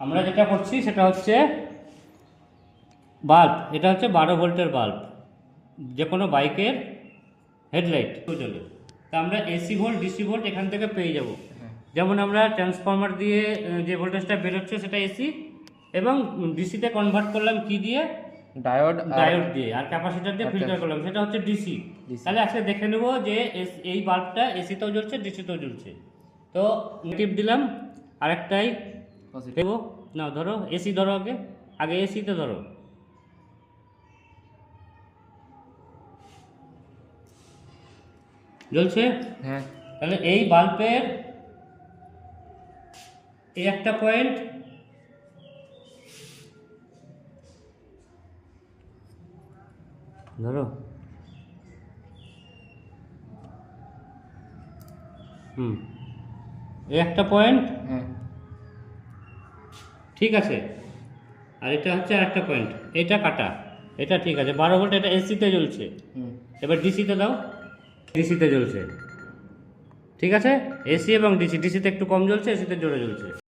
আমরা যেটা করছি সেটা হচ্ছে বাল্ব, এটা হচ্ছে 12 ভোল্টের বাল্ব, যে কোনো বাইকের হেডলাইট চলে। তা আমরা এসি ভোল্ট ডিসি ভোল্ট এখান থেকে পেয়ে যাব। যেমন আমরা ট্রান্সফরমার দিয়ে যে ভোল্টেজটা বেরোচ্ছে সেটা এসি, এবং ডিসিতে কনভার্ট করলাম কি দিয়ে, ডায়োড দিয়ে, আর ক্যাপাসিটর দিয়ে ফিল্টার করলাম, সেটা হচ্ছে ডিসি। তাহলে আজকে দেখে নেব যে এই বাল্বটা এসিতেও জ্বলছে ডিসিতেও জ্বলছে। তো নেগেটিভ দিলাম, আরেকটাই দেবো। না ধরো এসি, ধরো আগে আগে এসিতে ধরো। জ্বলছে। হ্যাঁ। তাহলে এই বাল্বের এই একটা পয়েন্ট, ধরো এই একটা পয়েন্ট, হ্যাঁ। ঠিক আছে। আর এটা হচ্ছে আর একটা পয়েন্ট, এটা কাটা, এটা ঠিক আছে। 12 ভোল্ট, এটা এসিতে জ্বলছে। এবার ডিসিতে দাও, ডিসিতে জ্বলছে, ঠিক আছে। এসি এবং ডিসি, ডিসিতে একটু কম জ্বলছে, এসিতে জোরে জ্বলছে।